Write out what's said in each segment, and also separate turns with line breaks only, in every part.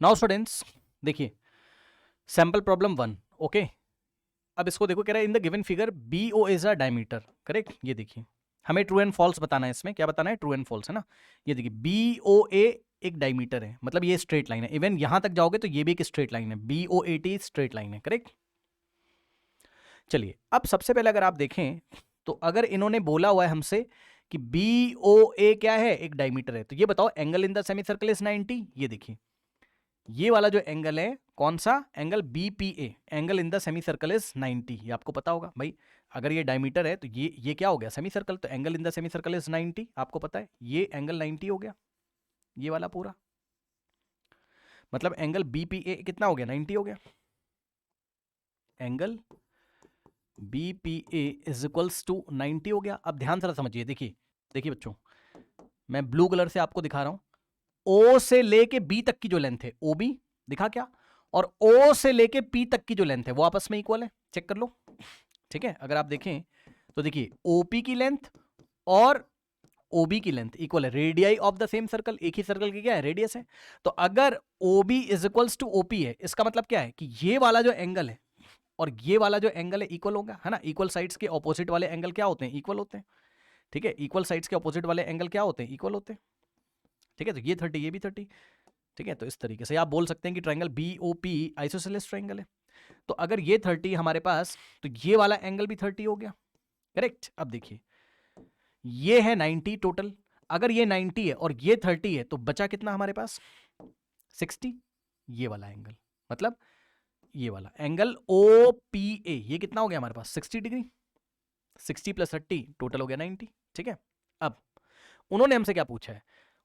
Now students देखिए sample problem 1। Okay, अब इसको देखो, कह रहा है in the given figure B O is a diameter. Correct, ये देखिए हमें ट्रू एंड फॉल्स बताना है। इसमें क्या बताना है? ट्रू एंड फॉल्स है ना। ये देखिए बी ओ ए एक डायमीटर है, मतलब ये स्ट्रेट लाइन है। इवन यहां तक जाओगे तो ये भी एक स्ट्रेट लाइन है, B O A T straight line है। करेक्ट। चलिए अब सबसे पहले अगर आप देखें तो अगर इन्होंने बोला हुआ है हमसे कि बी ओ ए क्या है, एक डायमीटर है, तो ये बताओ angle in the semi circle is 90। ये देखिए ये वाला जो एंगल है, कौन सा angle? BPA, angle in the semi circle is 90। ये आपको पता होगा भाई, अगर ये डायमीटर है तो ये क्या हो गया? Semi circle. तो angle in the semi circle is 90, आपको पता है ये एंगल 90 हो गया, ये वाला पूरा। मतलब एंगल बीपीए कितना हो गया? 90 हो गया। Angle BPA is equals to 90 हो गया। अब ध्यान से समझिए, देखिए देखिए बच्चों, मैं ब्लू कलर से आपको दिखा रहा हूं। ओ से लेके बी तक की जो लेंथ है, ओ बी दिखा क्या, और ओ से लेके पी तक की जो लेंथ है वो आपस में इक्वल है। चेक कर लो। ठीक है, अगर आप देखें तो देखिए ओपी की लेंथ और ओबी की लेंथ इक्वल है। Radii of the same circle, एक ही सर्कल की क्या है? रेडियस है। तो अगर ओबी इज इक्वल्स टू ओपी है, इसका मतलब क्या है कि ये वाला जो एंगल है और ये वाला जो एंगल है इक्वल होगा, है ना। इक्वल साइड्स के ऑपोजिट वाले एंगल क्या होते हैं? इक्वल होते हैं। ठीक है, इक्वल साइड्स के ऑपोजिट वाले एंगल क्या होते हैं? इक्वल होते हैं। ठीक है, तो ये 30, ये भी 30। ठीक है, तो इस तरीके से आप बोल सकते हैं कि triangle B O P isosceles triangle है। तो अगर ये 30 हमारे पास, तो ये वाला एंगल भी 30 हो गया। करेक्ट। अब देखिए ये है 90 टोटल, अगर ये 90 है और ये 30 है तो बचा कितना हमारे पास? 60। ये वाला एंगल, मतलब ये वाला एंगल ओ पी ए, ये कितना हो गया हमारे पास? 60 डिग्री। 60 प्लस 30 टोटल हो गया 90। ठीक है, अब उन्होंने हमसे क्या पूछा है?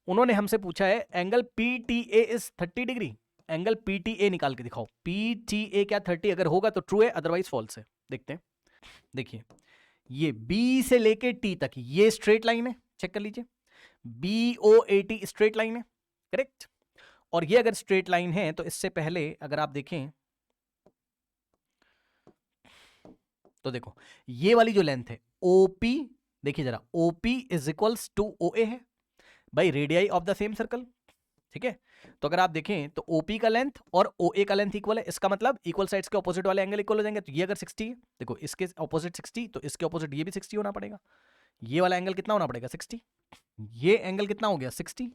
उन्होंने हमसे पूछा है angle P T A is 30 degree. Angle P T ए निकाल के दिखाओ। पी टी ए क्या 30? अगर होगा तो ट्रू है, अदरवाइज फॉल्स है। देखते हैं। देखिए ये बी से लेके टी तक ये स्ट्रेट लाइन है, चेक कर लीजिए। B O A T straight line है। करेक्ट। और ये अगर स्ट्रेट लाइन है तो इससे पहले अगर आप देखें तो देखो ये वाली जो लेंथ है ओपी, देखिए जरा, OP is equals to O A है भाई, radii of the same circle. ठीक है, तो अगर आप देखें तो ओपी का लेंथ और ओए का लेंथ इक्वल है, इसका मतलब इक्वल साइड्स के ऑपोजिट वाले एंगल इक्वल हो जाएंगे। तो ये अगर 60 है, देखो इसके ऑपोजिट 60, तो इसके ऑपोजिट ये भी 60 होना पड़ेगा। ये वाला एंगल कितना होना पड़ेगा? 60। ये एंगल कितना हो गया? 60।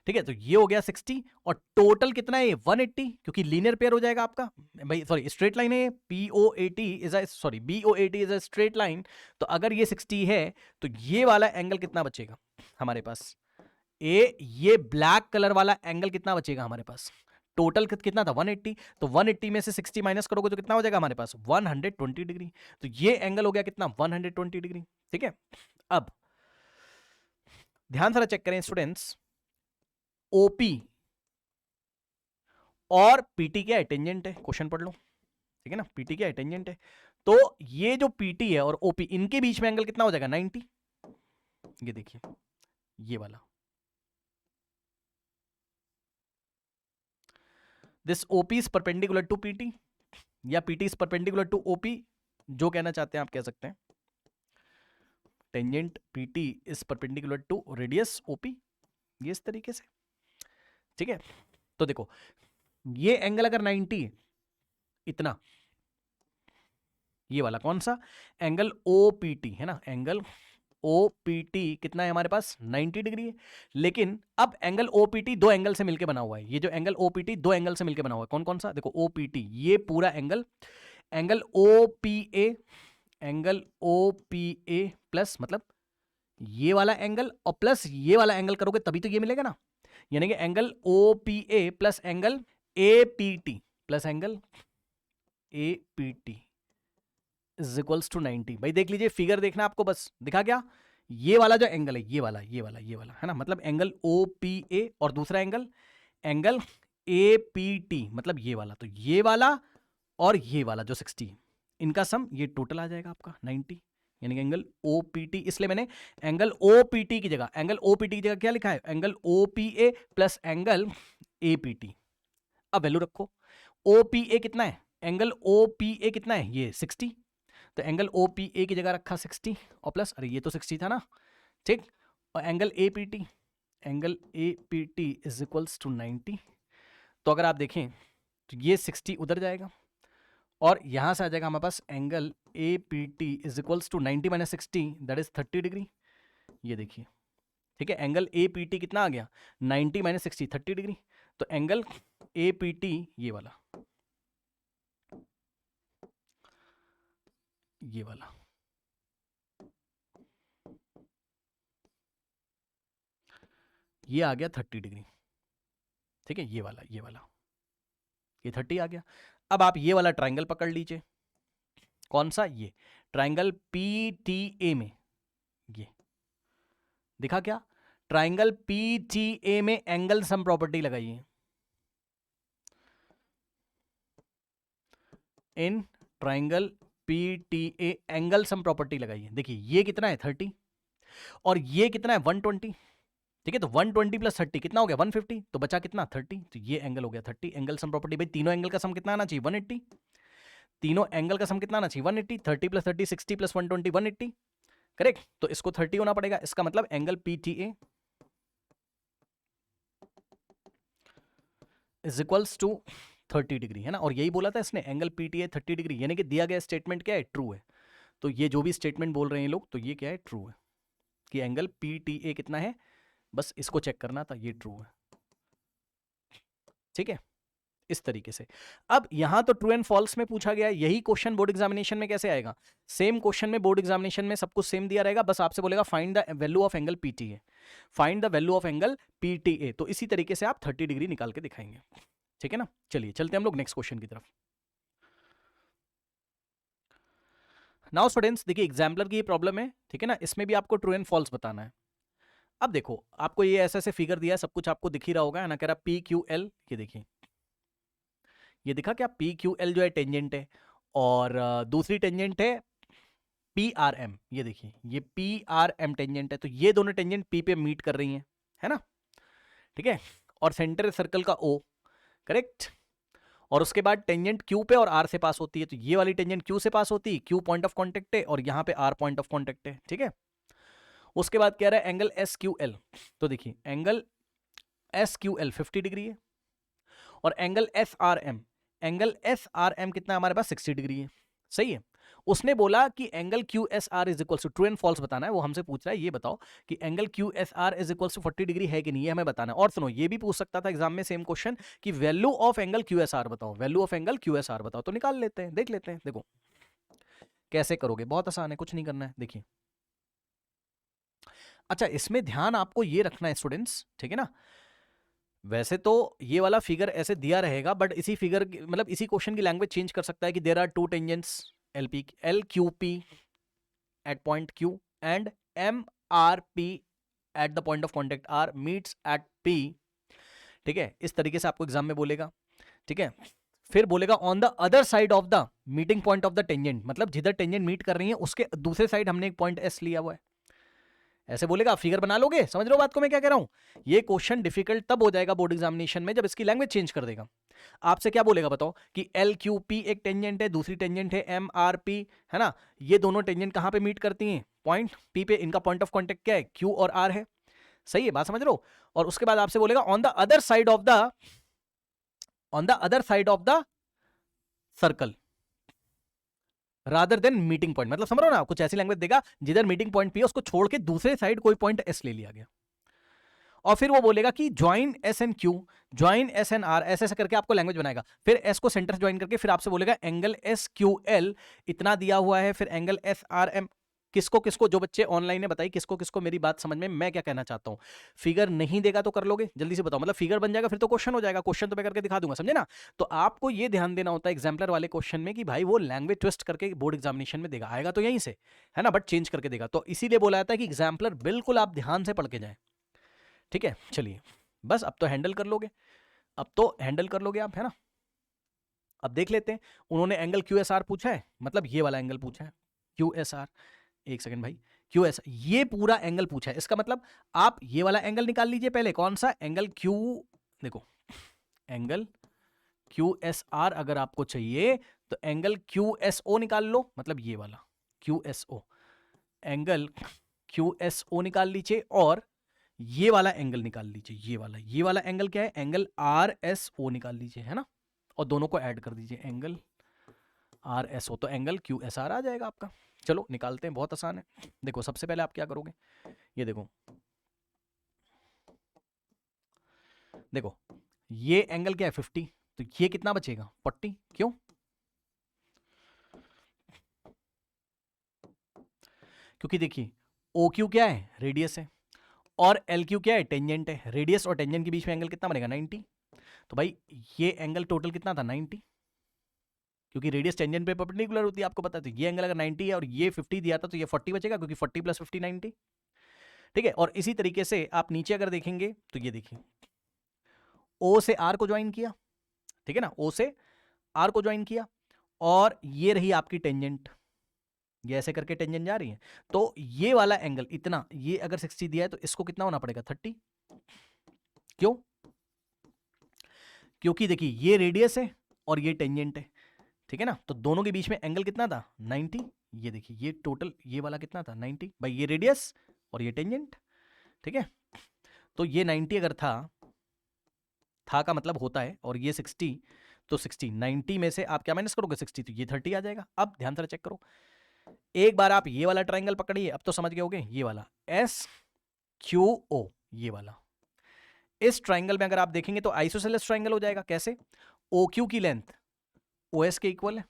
ठीक है, तो ये हो गया 60 और टोटल कितना है? 180, क्योंकि लीनियर पेयर हो जाएगा आपका भाई, सॉरी स्ट्रेट लाइन है। P O A T is a sorry B O A T is a straight line. तो अगर ये 60 है तो ये वाला एंगल कितना बचेगा हमारे पास? ये ब्लैक कलर वाला एंगल कितना बचेगा हमारे पास? टोटल कितना था? 180। तो 180 में से 60 माइनस करोगे तो कितना हो जाएगा हमारे पास? 120 डिग्री। तो ये एंगल हो गया कितना? 120 डिग्री। ठीक है, अब ध्यान से चेक करें स्टूडेंट्स, ओपी और पीटी क्या है? टेंजेंट है। क्वेश्चन पढ़ लो, ठीक है ना। पीटी क्या है? टेंजेंट है। तो ये जो पीटी है और ओपी, इनके बीच में एंगल कितना हो जाएगा? 90। ये देखिए ये वाला, this OP is perpendicular to PT या PT is perpendicular to OP, जो कहना चाहते हैं आप कह सकते हैं। Tangent PT is perpendicular to radius OP, ये इस तरीके से। ठीक है, तो देखो ये एंगल अगर 90 है, इतना, ये वाला कौन सा एंगल? ओपीटी है ना। एंगल ओपीटी कितना है हमारे पास? 90 डिग्री है। लेकिन अब एंगल ओपीटी दो एंगल से मिलकर बना हुआ है। ये जो एंगल ओपीटी दो एंगल से मिलकर बना हुआ है, कौन कौन सा? देखो ओपीटी, ये पूरा angle, angle OPA, angle OPA plus, मतलब ये वाला एंगल और प्लस ये वाला एंगल करोगे तभी तो ये मिलेगा ना। यानी कि angle OPA plus angle APT plus angle APT is equals to 90। भाई देख लीजिए, फिगर देखना आपको, बस दिखा क्या? ये वाला जो एंगल है, ये वाला है ना, मतलब एंगल ओपीए, और दूसरा एंगल एंगल एपीटी, मतलब ये वाला। तो ये वाला और ये वाला जो 60, इनका सम ये टोटल आ जाएगा आपका 90, यानी कि एंगल ओपीटी। इसलिए मैंने एंगल ओपीटी की जगह, एंगल ओपीटी की जगह क्या लिखा है? Angle OPA plus angle APT. अब वैल्यू रखो, ओपीए कितना है? एंगल ओपीए कितना है? ये 60। तो एंगल ओपीए की जगह रखा 60 और प्लस, अरे ये तो 60 था ना, ठीक। और angle APT, angle APT is equals to 90। तो अगर आप देखें तो ये 60 उधर जाएगा और यहां से आ जाएगा हमारे पास angle A P T is equals to 90 minus 60 that is 30 degree. ये देखिए, ठीक है, एंगल ए पी टी कितना आ गया 90 माइनस 60 30 डिग्री। तो एंगल ए पी टी ये वाला, ये वाला, ये आ गया 30 डिग्री। ठीक है, ये वाला, ये वाला, ये 30 आ गया। अब आप ये वाला ट्राइंगल पकड़ लीजिए। कौन सा? ये ट्राइंगल पी टी ए में, ये दिखा क्या? ट्राइंगल पी टी ए में एंगल सम प्रॉपर्टी लगाइए। In triangle P T A angle sum property लगाइए। देखिए ये कितना है 30 और ये कितना है 120। ठीक है, तो 120 प्लस 30 कितना हो गया 150। तो बचा कितना 30। तो ये एंगल हो गया 30। एंगल सम प्रॉपर्टी भाई, तीनों एंगल का सम कितना आना चाहिए 180। तीनों एंगल का सम कितना आना चाहिए 180। 30 प्लस 30 60 प्लस 120 180। करेक्ट। तो इसको 30 होना पड़ेगा। इसका मतलब angle P T A is equals to 30 degree, है ना। और यही बोला था इसने, angle P T A 30 degree, यानी कि दिया गया स्टेटमेंट क्या है, ट्रू है। तो ये जो भी स्टेटमेंट बोल रहे हैं लोग, तो ये क्या है, ट्रू है कि एंगल पी टी ए कितना है। बस इसको चेक करना था, ये ट्रू है। ठीक है, इस तरीके से। अब यहां तो ट्रू एंड फॉल्स में पूछा गया है, यही क्वेश्चन बोर्ड एग्जामिनेशन में कैसे आएगा? सेम क्वेश्चन में बोर्ड एग्जामिनेशन में सब कुछ सेम दिया रहेगा, बस आपसे बोलेगा find the value of angle PTA, find the value of angle PTA. तो इसी तरीके से आप 30 डिग्री निकाल के दिखाएंगे। ठीक है ना। चलिए चलते हैं हम लोग नेक्स्ट क्वेश्चन की तरफ। नाउ स्टूडेंट्स देखिए, एग्जाम्पलर की ये प्रॉब्लम है, ठीक है ना, इसमें भी आपको ट्रू एंड फॉल्स बताना है। अब देखो, आपको ये ऐसे ऐसे फिगर दिया है, सब कुछ आपको दिख ही रहा होगा, है ना। कह रहा पी क्यू एल, ये देखिए, ये दिखा क्या, पी क्यू एल जो है टेंजेंट है, और दूसरी टेंजेंट है पी आर एम। ये देखिए, ये पी आर एम टेंजेंट है, तो ये दोनों टेंजेंट पी पे मीट कर रही हैं, है ना। ठीक है, और सेंटर सर्कल का ओ, करेक्ट। और उसके बाद टेंजेंट क्यू पे और आर से पास होती है, तो ये वाली टेंजेंट क्यू से पास होती है, क्यू पॉइंट ऑफ कॉन्टेक्ट है, और यहां पे आर पॉइंट ऑफ कॉन्टेक्ट है। ठीक है, उसके बाद कह रहा है एंगल एस क्यू एल। तो देखिए angle S Q L 50 degree है, और angle S R M, angle S R M कितना हमारे पास 60 डिग्री है। सही है। उसने बोला कि angle Q S R is equal to, true and false बताना है, वो हमसे पूछ रहा है ये बताओ कि angle Q S R is equal to 40 degree है कि नहीं, ये हमें बताना है। और सुनो, ये भी पूछ सकता था एग्जाम में सेम क्वेश्चन कि value of angle Q S R बताओ, value of angle Q S R बताओ। तो निकाल लेते हैं, देख लेते हैं। देखो कैसे करोगे, बहुत आसान है, कुछ नहीं करना है। देखिए, अच्छा इसमें ध्यान आपको ये रखना है स्टूडेंट्स, ठीक है ना। वैसे तो ये वाला फिगर ऐसे दिया रहेगा, बट इसी फिगर मतलब इसी क्वेश्चन की लैंग्वेज चेंज कर सकता है कि there are two tangents L P L Q P at point Q and M R P at the point of contact R meets at P. ठीक है, इस तरीके से आपको एग्जाम में बोलेगा। ठीक है, फिर बोलेगा on the other side of the meeting point of the tangent, मतलब जिधर टेंजेंट मीट कर रही है उसके दूसरे साइड हमने एक पॉइंट एस लिया हुआ है। ऐसे बोलेगा, फिगर बना लोगे, समझ रहे हो बात को मैं क्या कह रहा हूं। ये क्वेश्चन डिफिकल्ट तब हो जाएगा बोर्ड एग्जामिनेशन में जब इसकी लैंग्वेज चेंज कर देगा। आपसे क्या बोलेगा बताओ कि एल क्यू पी एक टेंजेंट है, दूसरी टेंजेंट है एम आर पी, है ना। ये दोनों टेंजेंट कहां पे मीट करती हैं, पॉइंट पी पे। इनका पॉइंट ऑफ कॉन्टेक्ट क्या है, क्यू और आर है। सही है, बात समझ रहे हो। और उसके बाद आपसे बोलेगा on the other side of the, on the other side of the circle rather than meeting point, मतलब समझ रहे हो ना, कुछ ऐसी लैंग्वेज देगा जिधर मीटिंग पॉइंट पी है उसको छोड़ के दूसरे साइड कोई पॉइंट एस ले लिया गया। और फिर वो बोलेगा कि join S N Q, join S N R, ऐसे ऐसे करके आपको लैंग्वेज बनाएगा। फिर एस को सेंटर से ज्वाइन करके फिर आपसे बोलेगा एंगल एस क्यू एल इतना दिया हुआ है, फिर एंगल एस आर एम। किसको किसको, जो बच्चे ऑनलाइन है बताइए किसको किसको मेरी बात समझ में, मैं क्या कहना चाहता हूं। फिगर नहीं देगा तो कर लोगे, जल्दी से बताओ, मतलब फिगर बन जाएगा फिर तो क्वेश्चन हो जाएगा, क्वेश्चन तो मैं करके दिखा दूंगा, समझे ना। तो आपको ये ध्यान देना होता है एग्जाम्पलर वाले क्वेश्चन में कि भाई वो लैंग्वेज ट्विस्ट करके बोर्ड एग्जामिनेशन में देगा, आएगा तो यहीं से, है ना, बट चेंज करके देगा। तो इसीलिए बोला जाता है कि एग्जाम्पलर बिल्कुल आप ध्यान से पढ़ के जाए। ठीक है, चलिए बस अब तो हैंडल कर लोगे, अब तो हैंडल कर लोगे आप, है ना। अब देख लेते हैं, उन्होंने एंगल क्यू एस आर पूछा है, मतलब ये वाला एंगल पूछा है क्यू एस आर। एक सेकंड भाई, क्यू एस, ये पूरा एंगल पूछा है, इसका मतलब आप ये वाला एंगल निकाल लीजिए पहले। कौन सा एंगल, क्यू, देखो एंगल क्यू एस आर अगर आपको चाहिए तो एंगल क्यू एस ओ निकाल लो, मतलब ये वाला Q S O, angle Q S O निकाल लीजिए। और ये वाला एंगल निकाल लीजिए, ये वाला एंगल क्या है, एंगल RSO निकाल लीजिए, है ना, और दोनों को ऐड कर दीजिए, एंगल RSO, तो एंगल QSR आ जाएगा आपका। चलो निकालते हैं, बहुत आसान है। देखो सबसे पहले आप क्या करोगे, ये देखो, देखो ये एंगल क्या है 50, तो ये कितना बचेगा 40, क्यों, क्योंकि देखिए OQ क्या है, रेडियस है, और LQ क्या है, टेंजेंट है। रेडियस और टेंजेंट के बीच में एंगल कितना बनेगा 90, तो भाई ये एंगल टोटल कितना था 90, क्योंकि रेडियस टेंजेंट पे परपेंडिकुलर होती है, आपको पता है। तो ये एंगल अगर 90 है और ये 50 दिया था, तो ये 40 बचेगा, क्योंकि 40 + 50 90, ठीक है। और इसी तरीके से आप नीचे अगर देखेंगे तो ये देखिए, O से R को ज्वाइन किया, ठीक है ना, O से R को ज्वाइन किया, और ये रही आपकी टेंजेंट, ये ऐसे करके टेंजेंट जा रही है, तो ये वाला एंगल इतना, ये अगर 60 दिया है तो इसको कितना होना पड़ेगा 30, क्यों, क्योंकि देखिए ये रेडियस है और ये टेंजेंट है, ठीक है ना, तो दोनों के बीच में एंगल कितना था 90, ये देखिए ये टोटल ये वाला कितना था 90, भाई ये रेडियस और ये टेंजेंट, ठीक है। तो ये 90 अगर था का मतलब होता है, और ये 60, तो 60 90 में से आप क्या माइनस करोगे 60, तो ये 30 आ जाएगा। अब ध्यान से चेक करो, एक बार आप ये वाला ट्राइंगल पकड़िए, अब तो समझ गए होगे, ये वाला SQO, ये वाला, इस ट्राइंगल में अगर आप देखेंगे तो आइसोसेलेस ट्राइंगल हो जाएगा। कैसे, OQ की लेंथ OS के इक्वल है,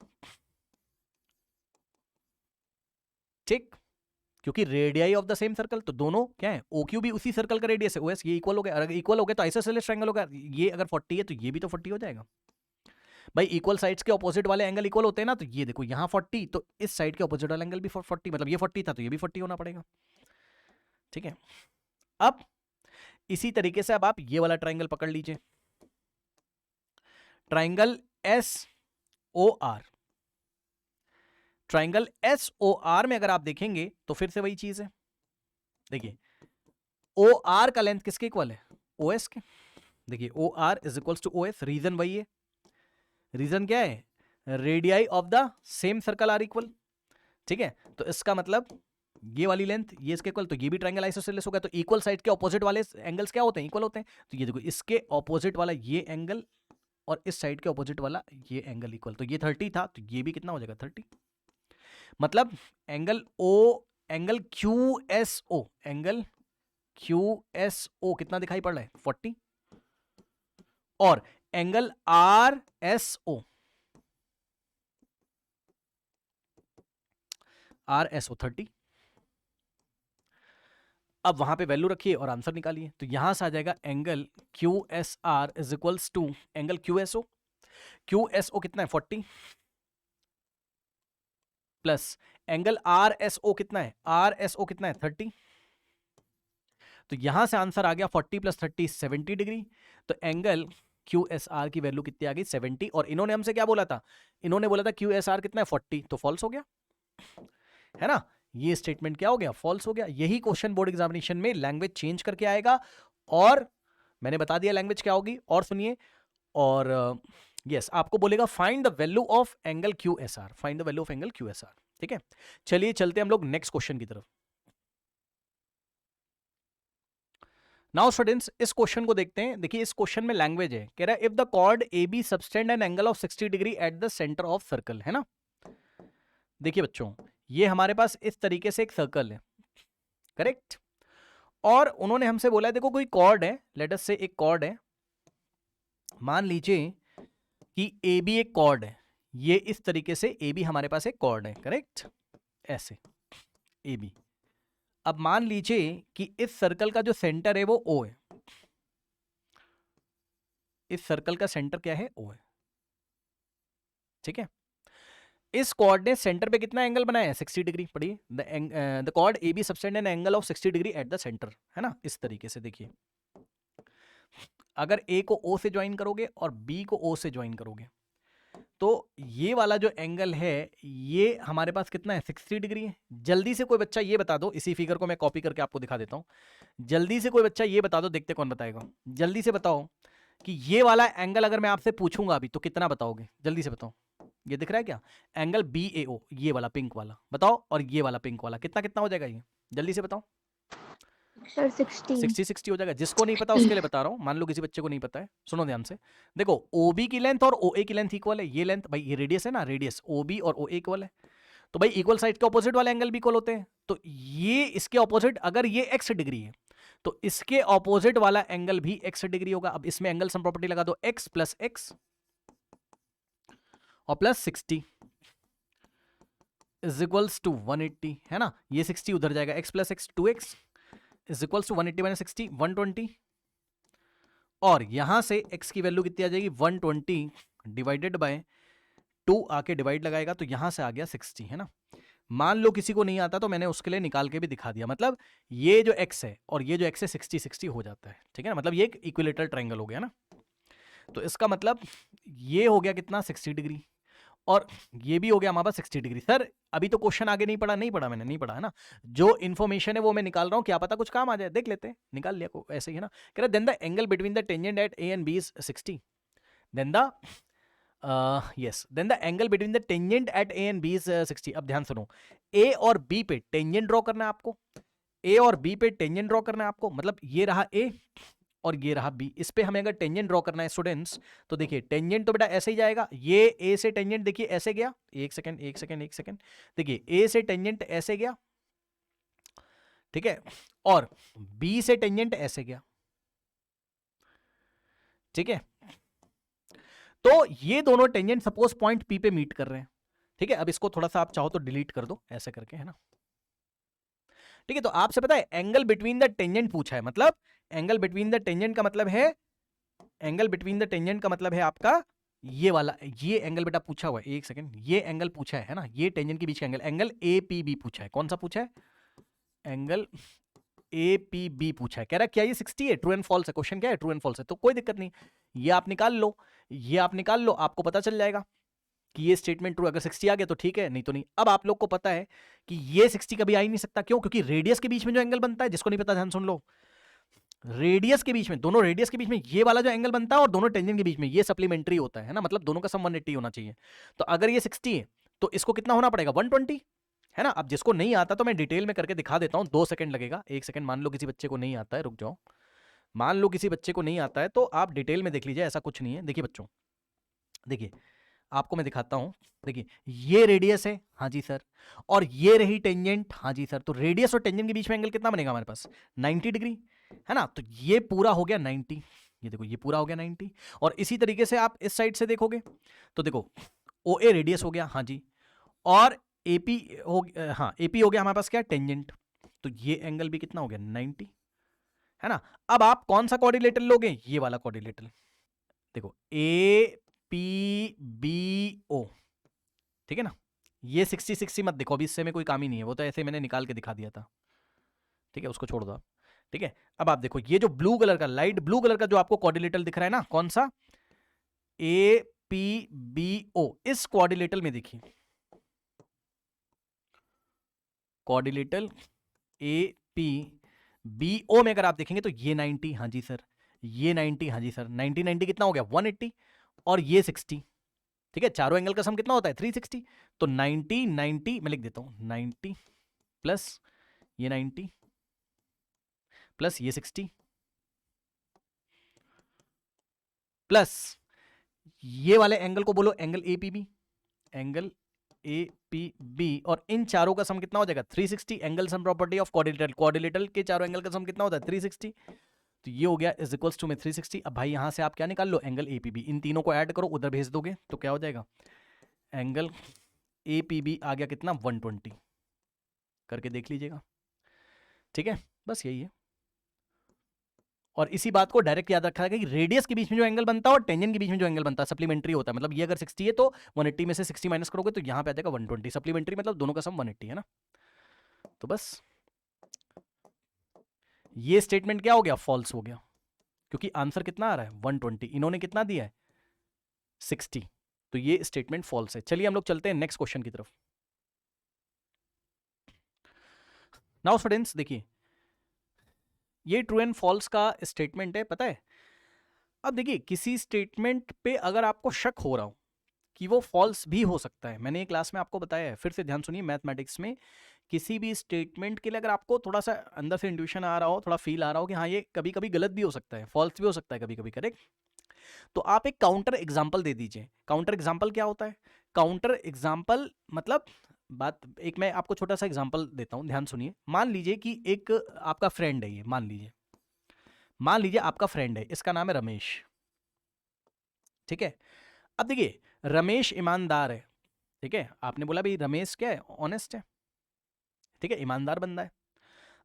ठीक, क्योंकि radii of the same circle, तो दोनों क्या है, OQ भी उसी सर्कल का रेडियस है, OS, ये इक्वल हो गया। अगर इक्वल हो गया तो आइसोसेलेस ट्रायंगल होगा, ये अगर 40 है तो ये भी तो 40 हो जाएगा। भाई इक्वल साइड्स के ऑपोजिट वाले एंगल इक्वल होते हैं ना, तो ये देखो यहाँ 40, तो इस साइड के ऑपोजिट वाला एंगल भी 40, मतलब ये 40 था तो ये भी 40 होना पड़ेगा, ठीक है। अब इसी तरीके से अब आप ये वाला ट्राइंगल पकड़ लीजिए, ट्राइंगल SOR, ट्राइंगल SOR में अगर आप देखेंगे तो फिर से वही चीज है, देखिए OR का लेंथ किसके इक्वल है, OS के, देखिए OR is equals to OS, reason वही है, रीजन क्या है, radii of the same circle are equal, ठीक है। तो इसका मतलब ये वाली लेंथ ये इसके इक्वल, तो ये भी ट्रायंगल आइसोसेलेस होगा, तो इक्वल साइड के ऑपोजिट वाले एंगल्स क्या होते हैं, इक्वल होते हैं। तो ये देखो इसके ऑपोजिट वाला ये एंगल और इस साइड के ऑपोजिट वाला ये एंगल इक्वल, तो ये 30 था तो ये भी कितना हो जाएगा 30, मतलब एंगल QSO कितना दिखाई पड़ रहा है 40, और एंगल RSO 30। अब वहां पे वैल्यू रखिए और आंसर निकालिए, तो यहां से आ जाएगा angle QSR is equals to angle QSO कितना है 40, प्लस एंगल RSO कितना है, RSO कितना है 30, तो यहां से आंसर आ गया 40 + 30 70 डिग्री। तो एंगल QSR की वैल्यू कितनी आ गई 70, और इन्होंने हमसे क्या बोला था, इन्होंने बोला था QSR कितना है 40, तो फॉल्स हो गया, है ना, ये स्टेटमेंट क्या हो गया, फॉल्स हो गया। यही क्वेश्चन बोर्ड एग्जामिनेशन में लैंग्वेज चेंज करके आएगा, और मैंने बता दिया लैंग्वेज क्या होगी, और सुनिए, और यस आपको बोलेगा find the value of angle QSR, find the value of angle QSR, ठीक है। चलिए चलते हम लोग नेक्स्ट क्वेश्चन की तरफ। नाउ स्टूडेंट्स इस क्वेश्चन को देखते हैं। देखिए इस क्वेश्चन में लैंग्वेज है, कह रहा है if the chord AB subtend an angle of 60 degree at the centre of circle, है ना। देखिए बच्चों ये हमारे पास इस तरीके से एक सर्कल है, करेक्ट, और उन्होंने हमसे बोला है देखो कोई कॉर्ड है, लेट अस से एक कॉर्ड है, मान लीजिए कि AB एक कॉर्ड है, ये इस तरीके से AB हमारे पास एक कॉर्ड है, करेक्ट, ऐसे AB। अब मान लीजिए कि इस सर्कल का जो सेंटर है वो O है, इस सर्कल का सेंटर क्या है O है, ठीक है। इस कॉर्ड ने सेंटर पे कितना एंगल बनाया है 60 डिग्री, पढ़िए the chord AB subtend an angle of 60 degree at the centre, है ना। इस तरीके से देखिए अगर A को O से ज्वाइन करोगे और B को O से ज्वाइन करोगे, तो ये वाला जो एंगल है ये हमारे पास कितना है 60 डिग्री है। जल्दी से कोई बच्चा ये बता दो, इसी फिगर को मैं कॉपी करके आपको दिखा देता हूं, जल्दी से कोई बच्चा ये बता दो, देखते कौन बताएगा, जल्दी से बताओ कि ये वाला एंगल अगर मैं आपसे पूछूंगा अभी तो कितना बताओगे, जल्दी से बताओ। ये दिख रहा है क्या, एंगल BAO, ये वाला पिंक वाला बताओ, और ये वाला पिंक वाला कितना कितना हो जाएगा, ये जल्दी से बताओ।
सर 60।
60 हो जाएगा। जिसको नहीं पता उसके लिए बता रहा हूं, मान लो किसी बच्चे को नहीं पता है, सुनो ध्यान से। देखो OB की लेंथ और OA की लेंथ इक्वल है। ये लेंथ भाई, ये रेडियस है ना, रेडियस OB और OA इक्वल है। तो भाई इक्वल साइड के ऑपोजिट वाले एंगल भी इक्वल होते हैं। तो ये इसके ऑपोजिट, अगर ये x डिग्री है तो इसके ऑपोजिट वाला एंगल भी x डिग्री होगा। अब इसमें एंगल सम प्रॉपर्टी लगा दो, x प्लस x और प्लस 60 इज इक्वल्स टू 180, है ना। ये 60 उधर जाएगा, x plus x 2x is equals to 180 minus 60 120, और यहां से x की वैल्यू कितनी आ जाएगी 120 डिवाइडेड बाय 2 आके डिवाइड लगाएगा तो यहां से आ गया 60, है ना। मान लो किसी को नहीं आता तो मैंने उसके लिए निकाल के भी दिखा दिया। मतलब ये जो x है और ये जो x है 60 60 हो जाता है, ठीक है ना। मतलब ये एक इक्विलेटरल ट्रायंगल हो गया ना। तो इसका मतलब ये हो गया कितना 60 डिग्री, और ये भी हो गया हमारे पास 60 डिग्री। सर अभी तो क्वेश्चन आगे नहीं पढ़ा, नहीं पढ़ा मैंने, नहीं पढ़ा है ना। जो इन्फॉर्मेशन है वो मैं निकाल रहा हूं, क्या पता कुछ काम आ जाए, देख लेते हैं। निकाल लिया को ऐसे ही, है ना। कह रहा then the angle between the tangent at A and B is 60, then the yes then the angle between the tangent at A and B is 60। अब ध्यान सुनो, ए और बी पे टेंजेंट ड्रॉ करना है आपको, ए और बी पे टेंजेंट ड्रॉ करना है आपको। मतलब ये रहा ए और ये रहा बी, इस पे हमें अगर टेंजेंट ड्रॉ करना है स्टूडेंट्स, तो देखिए टेंजेंट तो बेटा ऐसे ही जाएगा। ये ए से टेंजेंट देखिए ऐसे गया, एक सेकंड एक सेकंड एक सेकंड, देखिए ए से टेंजेंट ऐसे गया, ठीक है, और बी से टेंजेंट ऐसे गया, ठीक है। तो ये दोनों टेंजेंट सपोज पॉइंट पी पे मीट कर रहे हैं, ठीक है। अब इसको थोड़ा सा आप चाहो तो डिलीट कर दो ऐसे करके, है ना। ठीक है, तो आपसे पता है एंगल बिटवीन द टेंजेंट पूछा है, मतलब एंगल बिटवीन द टेंजेंट का मतलब है, एंगल बिटवीन द टेंजेंट का मतलब है आपका ये वाला, ये एंगल बेटा पूछा हुआ है, एक सेकंड, ये एंगल पूछा है ना, ये टेंजेंट के बीच का एंगल, एंगल APB पूछा है। कौन सा पूछा है? एंगल APB पूछा है। कह रहा है क्या ये 60 है, ट्रू एंड फॉल्स है, क्वेश्चन क्या है, ट्रू एंड फॉल्स है, तो कोई दिक्कत नहीं, ये आप निकाल लो, ये आप निकाल लो, आपको पता चल जाएगा कि ये स्टेटमेंट ट्रू। अगर 60 आ गया तो ठीक है, नहीं तो नहीं। अब आप लोग को पता है कि ये 60 कभी आ ही नहीं सकता, क्यों? क्योंकि रेडियस के बीच में जो एंगल बनता है, जिसको नहीं पता ध्यान सुन लो, रेडियस के बीच में, दोनों रेडियस के बीच में ये वाला जो एंगल बनता है और दोनों टेंजेंट के बीच में ये सप्लीमेंट्री होता है ना, मतलब दोनों का सम 180 होना चाहिए। तो अगर ये 60 है तो इसको कितना होना पड़ेगा 120, है ना। अब जिसको नहीं आता तो मैं डिटेल में करके दिखा देता हूं, 2 सेकंड लगेगा, 1 सेकंड। मान लो किसी बच्चे को नहीं आता है, रुक जाओ, मान लो किसी बच्चे को नहीं आता है तो आप डिटेल में देख लीजिए, ऐसा कुछ नहीं है। देखिए बच्चों, देखिए आपको मैं दिखाता हूं, देखिए ये रेडियस है, हाँ जी सर, और ये रही टेंजेंट, हाँ जी सर। तो रेडियस और टेंजेंट के बीच में एंगल कितना बनेगा हमारे पास 90 डिग्री, है ना। तो ये पूरा हो गया 90, ये देखो ये पूरा हो गया 90। और इसी तरीके से आप इस साइड से देखोगे तो देखो OA रेडियस हो गया, हाँ जी, और AP हो गया, हाँ AP हो गया हमारे पास क्या टेंजेंट, तो ये एंगल भी कितना हो गया 90, है ना। अब आप कौन सा कोऑर्डिनेटर लोगे, ये वाला कोऑर्डिनेटर, देखो APBO, ठीक है ना। ये 60 60 मत देखो, अभी इससे में कोई काम ही नहीं है, वो तो ऐसे मैंने निकाल के दिखा दिया था, ठीक है, उसको छोड़ दो आप। ठीक है, अब आप देखो ये जो ब्लू कलर का, लाइट ब्लू कलर का जो आपको कोऑर्डिनेटर दिख रहा है ना, कौन सा APBO, इस कोऑर्डिनेटर में देखिए, कोऑर्डिनेटर APBO में अगर आप देखेंगे तो ये 90, हाँ जी सर, ये 90, हाँ जी सर, 90 90 कितना हो गया 180, और ये 60, ठीक है। चारों एंगल का सम कितना होता है 360, तो 90 90 मैं लिख देता हूं, 90 प्लस ये 90 प्लस ये 60 प्लस ये वाले एंगल को बोलो एंगल APB, एंगल APB, और इन चारों का सम कितना हो जाएगा 360। Angle sum property of coordinator, coordinator के चारों एंगल का सम कितना होता है 360, तो ये हो गया इज इक्वल्स टू में 360। अब भाई यहां से आप क्या निकाल लो एंगल APB, इन तीनों को ऐड करो, उधर भेज दोगे तो क्या हो जाएगा, एंगल APB आ गया कितना 120, करके देख लीजिएगा, ठीक है। बस यही है, और इसी बात को डायरेक्ट याद रखा है कि रेडियस के बीच में जो एंगल बनता है और टेंजेंट के बीच में जो एंगल बनता है सप्लीमेंट्री होता है। मतलब ये अगर 60 है तो 180 में से 60 माइनस करोगे तो यहां पे आ जाएगा 120, सप्लीमेंट्री मतलब दोनों का सम 180, है ना। तो बस ये स्टेटमेंट क्या हो गया, फॉल्स हो गया, क्योंकि आंसर कितना आ रहा है 120, इन्होंने कितना दिया है 60, तो ये स्टेटमेंट फॉल्स है। चलिए हम लोग चलते हैं नेक्स्ट क्वेश्चन की तरफ। नाउ स्टूडेंट्स देखिए, ये ट्रू एंड फॉल्स का स्टेटमेंट है, पता है। अब देखिए किसी स्टेटमेंट पे अगर आपको शक हो रहा हो कि वो फॉल्स भी हो सकता है, मैंने एक क्लास में आपको बताया है, फिर से ध्यान सुनिए मैथमेटिक्स में, किसी भी स्टेटमेंट के लिए अगर आपको थोड़ा सा अंदर से इंट्यूशन आ रहा हो, थोड़ा फील आ रहा हो कि हाँ ये कभी कभी गलत भी हो सकता है, फॉल्स भी हो सकता है कभी कभी, करेक्ट, तो आप एक काउंटर एग्जाम्पल दे दीजिए। काउंटर एग्जाम्पल क्या होता है? काउंटर एग्जाम्पल मतलब बात, एक मैं आपको छोटा सा एग्जाम्पल देता हूं, ध्यान सुनिए। मान लीजिए कि एक आपका फ्रेंड है, ये मान लीजिए आपका फ्रेंड है, इसका नाम है रमेश, ठीक है। अब देखिए रमेश ईमानदार है, ठीक है, आपने बोला भाई रमेश क्या है, ऑनेस्ट है, ठीक है, ईमानदार बंदा है।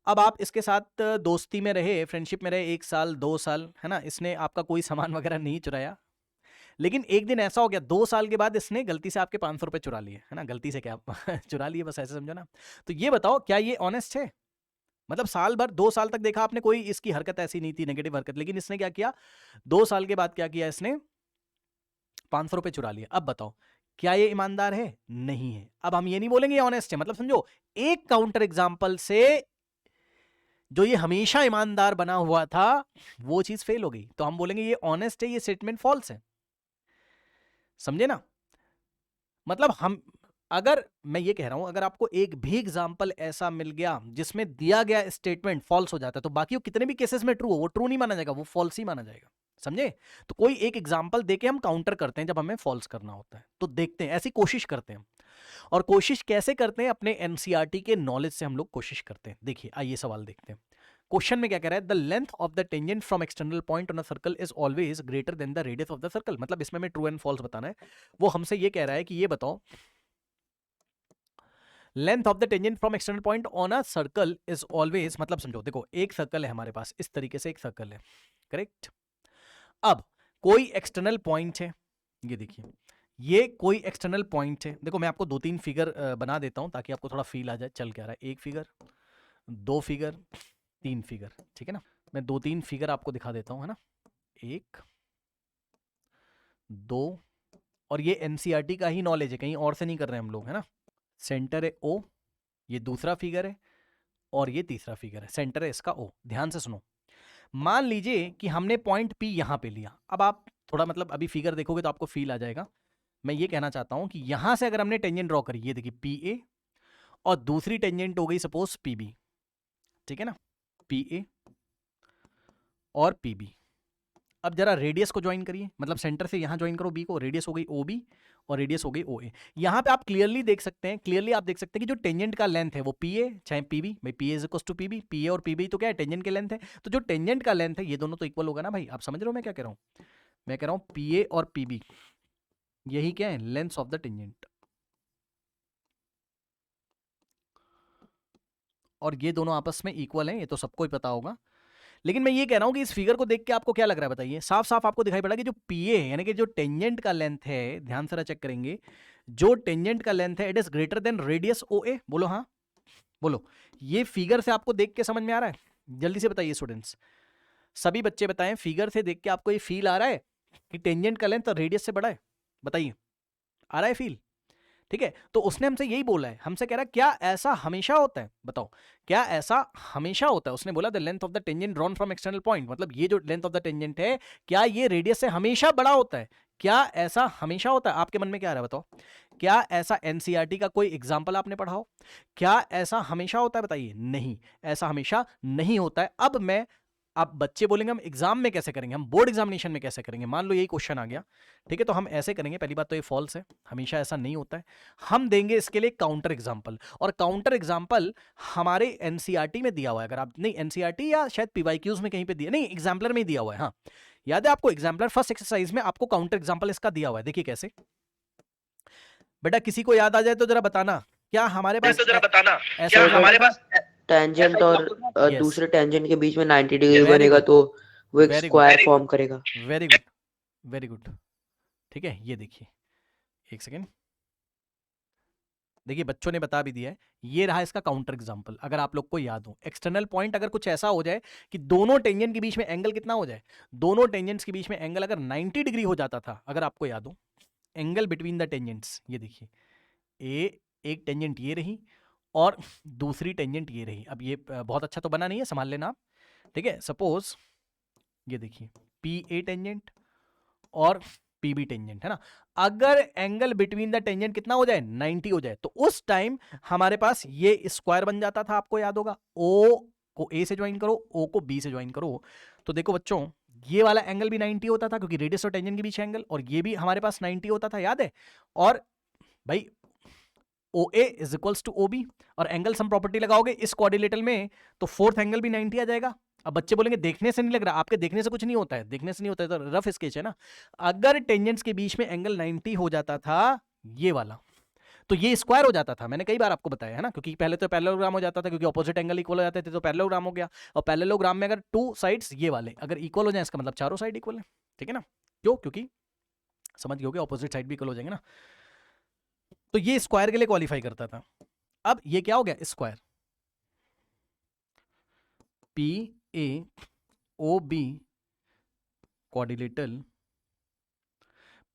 अब आप इसके साथ दोस्ती में रहे, फ्रेंडशिप में रहे 1 साल 2 साल, है ना, इसने आपका कोई सामान वगैरह नहीं चुराया, लेकिन एक दिन ऐसा हो गया 2 साल के बाद इसने गलती से आपके 500 रुपए चुरा लिए, है ना, गलती से क्या चुरा लिए, बस ऐसे समझो ना। तो ये बताओ क्या ये ऑनेस्ट है? मतलब साल भर 2 साल तक देखा आपने, कोई इसकी हरकत ऐसी नहीं थी, नेगेटिव हरकत, लेकिन इसने क्या किया, 2 साल के बाद क्या किया इसने, 500 रुपए चुरा लिए। अब बताओ क्या ये ईमानदार है? नहीं है। अब हम ये नहीं बोलेंगे ये ऑनेस्ट है, मतलब समझो एक काउंटर एग्जाम्पल से जो ये हमेशा ईमानदार बना हुआ था वो चीज फेल हो गई, तो हम बोलेंगे ये ऑनेस्ट है, ये स्टेटमेंट फॉल्स है। समझे ना? मतलब हम, अगर मैं ये कह रहा हूं अगर आपको एक भी एग्जाम्पल ऐसा मिल गया जिसमें दिया गया स्टेटमेंट फॉल्स हो जाता है, तो बाकी वो कितने भी केसेस में ट्रू हो, वो ट्रू नहीं माना जाएगा, वो फॉल्स ही माना जाएगा। समझे? तो कोई एक एग्जाम्पल देके हम काउंटर करते हैं जब हमें फॉल्स करना होता है, तो देखते हैं, ऐसी कोशिश करते हैं। और कोशिश कैसे करते हैं? अपने एनसीईआरटी के नॉलेज से हम लोग कोशिश करते हैं। देखिए आइए सवाल देखते हैं। क्वेश्चन में क्या कह रहा है, the length of the tangent from external point on a circle is always greater than the radius of the circle. मतलब इसमें हमें ट्रू एंड फॉल्स बताना है। वो हमसे ये कह रहा है कि ये बताओ length of the tangent from external point on a circle is always, मतलब समझो, देखो एक सर्कल है हमारे पास, इस तरीके से एक सर्कल है, करेक्ट। अब कोई एक्सटर्नल पॉइंट है, ये देखिए ये कोई एक्सटर्नल पॉइंट है। देखो मैं आपको 2-3 फिगर बना देता हूं ताकि आपको थोड़ा फील आ जाए चल क्या रहा है। 1 फिगर, 2 फिगर, 3 फिगर, ठीक है ना। मैं 2-3 फिगर आपको दिखा देता हूं, है ना। 1 2, और ये एनसीईआरटी का ही नॉलेज है, कहीं और से नहीं कर रहे हैं हम लोग, है ना। सेंटर है ओ, ये दूसरा फिगर है, और ये तीसरा फिगर है, सेंटर है इसका ओ। ध्यान से सुनो, मान लीजिए कि हमने पॉइंट पी यहां पे लिया। अब आप थोड़ा मतलब अभी फिगर देखोगे तो आपको फील आ जाएगा। मैं ये कहना चाहता हूं कि यहां से अगर हमने टेंजेंट ड्रॉ करी, ये देखिए पी ए, और दूसरी टेंजेंट हो गई सपोज पी बी, ठीक है ना, पी ए और पी बी। अब जरा रेडियस को ज्वाइन करिए, मतलब सेंटर से यहां ज्वाइन करो बी को, रेडियस हो गई ओ बी और रेडियस हो गई ओ ए। यहां पे आप क्लियरली देख सकते हैं, क्लियरली आप देख सकते हैं कि जो टेंजेंट का लेंथ है वो पी ए चाहे पी बी, भाई P A is equal to P B, P A और पी बी तो क्या है, टेंजेंट के लेंथ है। तो जो टेंजेंट का लेंथ है ये दोनों तो इक्वल होगा ना भाई। आप समझ रहे हो मैं क्या कह रहा हूं? मैं कह रहा हूं पी ए और पी बी यही क्या है, लेंथ ऑफ द टेंजेंट, और ये दोनों आपस में इक्वल हैं, ये तो सबको ही पता होगा। लेकिन मैं ये कह रहा हूं कि इस फिगर को देख के आपको क्या लग रहा है बताइए? साफ साफ आपको दिखाई पड़ा कि जो पीए यानी कि जो टेंजेंट का लेंथ है, ध्यान से चेक करेंगे, जो टेंजेंट का लेंथ है it is greater than radius O A. बोलो हाँ, बोलो। ये फिगर से आपको देख के समझ में आ रहा है? जल्दी से बताइए स्टूडेंट्स, सभी बच्चे बताएं, फिगर से देख के आपको ये फील आ रहा है कि टेंजेंट का लेंथ रेडियस से बड़ा है? बताइए, आ रहा है फील? ठीक है, तो उसने हमसे यही बोला है, हमसे कह रहा है क्या ऐसा हमेशा होता है, बताओ क्या ऐसा हमेशा होता है? उसने बोला the length of the tangent drawn from external point, मतलब ये जो लेंथ ऑफ द टेंजेंट है क्या ये रेडियस से हमेशा बड़ा होता है? क्या ऐसा हमेशा होता है? आपके मन में क्या आ रहा है बताओ? क्या ऐसा एनसीईआरटी का कोई एग्जाम्पल आपने पढ़ा हो? क्या ऐसा हमेशा होता है? बताइए, नहीं, ऐसा हमेशा नहीं होता है। अब मैं, अब बच्चे बोलेंगे हम एग्जाम में कैसे करेंगे, हम बोर्ड एग्जामिनेशन में कैसे करेंगे, मान लो यही क्वेश्चन आ गया, ठीक है, तो हम ऐसे करेंगे। पहली बात तो ये फॉल्स है, हमेशा ऐसा नहीं होता है। हम देंगे इसके लिए काउंटर एग्जाम्पल, और काउंटर एग्जाम्पल हमारे एनसीईआरटी में दिया हुआ है। अगर आप नहीं, एनसीईआरटी या शायद पीवाईक्यूज में कहीं पे दिया, नहीं एग्जाम्पलर में ही दिया हुआ है। हाँ याद है आपको, एग्जाम्पलर फर्स्ट एक्सरसाइज में आपको काउंटर एग्जाम्पल इसका दिया हुआ है। देखिए कैसे, बेटा किसी को याद आ जाए तो जरा बताना, क्या हमारे पास ऐसा
हमारे पास टेंजेंट और दूसरे टेंजेंट के बीच में 90 डिग्री बनेगा तो वो एक स्क्वायर फॉर्म करेगा।
वेरी गुड, वेरी गुड, ठीक है। ये देखिए, एक सेकेंड, देखिए बच्चों ने बता भी दिया है, ये रहा इसका काउंटर एग्जांपल। अगर आप लोग को याद हो, एक्सटर्नल पॉइंट अगर कुछ ऐसा हो जाए कि दोनों टेंजेंट के बीच में एंगल कितना हो जाए, दोनों टेंजेंट्स के बीच में एंगल अगर 90 डिग्री हो जाता था, अगर आपको याद हो, एंगल बिटवीन द टेंजेंट्स, ये देखिए एक टेंजेंट ये रही और दूसरी टेंजेंट ये रही। अब ये बहुत अच्छा तो बना नहीं है, संभाल लेना आप, ठीक है। सपोज ये देखिए पी ए टेंजेंट और पीबी टेंजेंट, है ना। अगर एंगल बिटवीन द टेंजेंट कितना हो जाए, 90 हो जाए, तो उस टाइम हमारे पास ये स्क्वायर बन जाता था, आपको याद होगा। ओ को ए से ज्वाइन करो, ओ को बी से ज्वाइन करो, तो देखो बच्चों ये वाला एंगल भी 90 होता था, क्योंकि रेडियस और टेंजेंट के बीच एंगल, और ये भी हमारे पास 90 होता था, याद है। और भाई OA is equals to OB, और एंगल सम प्रॉपर्टी लगाओगे इस कोऑर्डिनेटर में, तो फोर्थ एंगल भी 90 आ जाएगा। अब बच्चे बोलेंगे देखने से नहीं लग रहा, आपके देखने से कुछ नहीं होता है, देखने से नहीं होता है, तो रफ स्केच है ना। अगर टेंजेंट्स के बीच में एंगल 90 हो जाता था, ये वाला, तो ये स्क्वायर हो जाता था। मैंने कई बार आपको बताया है ना, क्योंकि पहले तो पैरेललोग्राम हो जाता था, क्योंकि ऑपोजिट एंगल इक्वल हो जाते थे, तो पैरेललोग्राम हो गया। और पैरेललोग्राम में अगर टू साइड्स ये वाले अगर इक्वल हो जाए, इसका मतलब चारों साइड इक्वल है, ठीक है ना। क्यों? क्योंकि समझ गए ऑपोजिट साइड भी इक्वल हो जाएंगे ना। तो ये स्क्वायर के लिए क्वालिफाई करता था। अब ये क्या हो गया, स्क्वायर PAOB क्वाड्रिलेटरल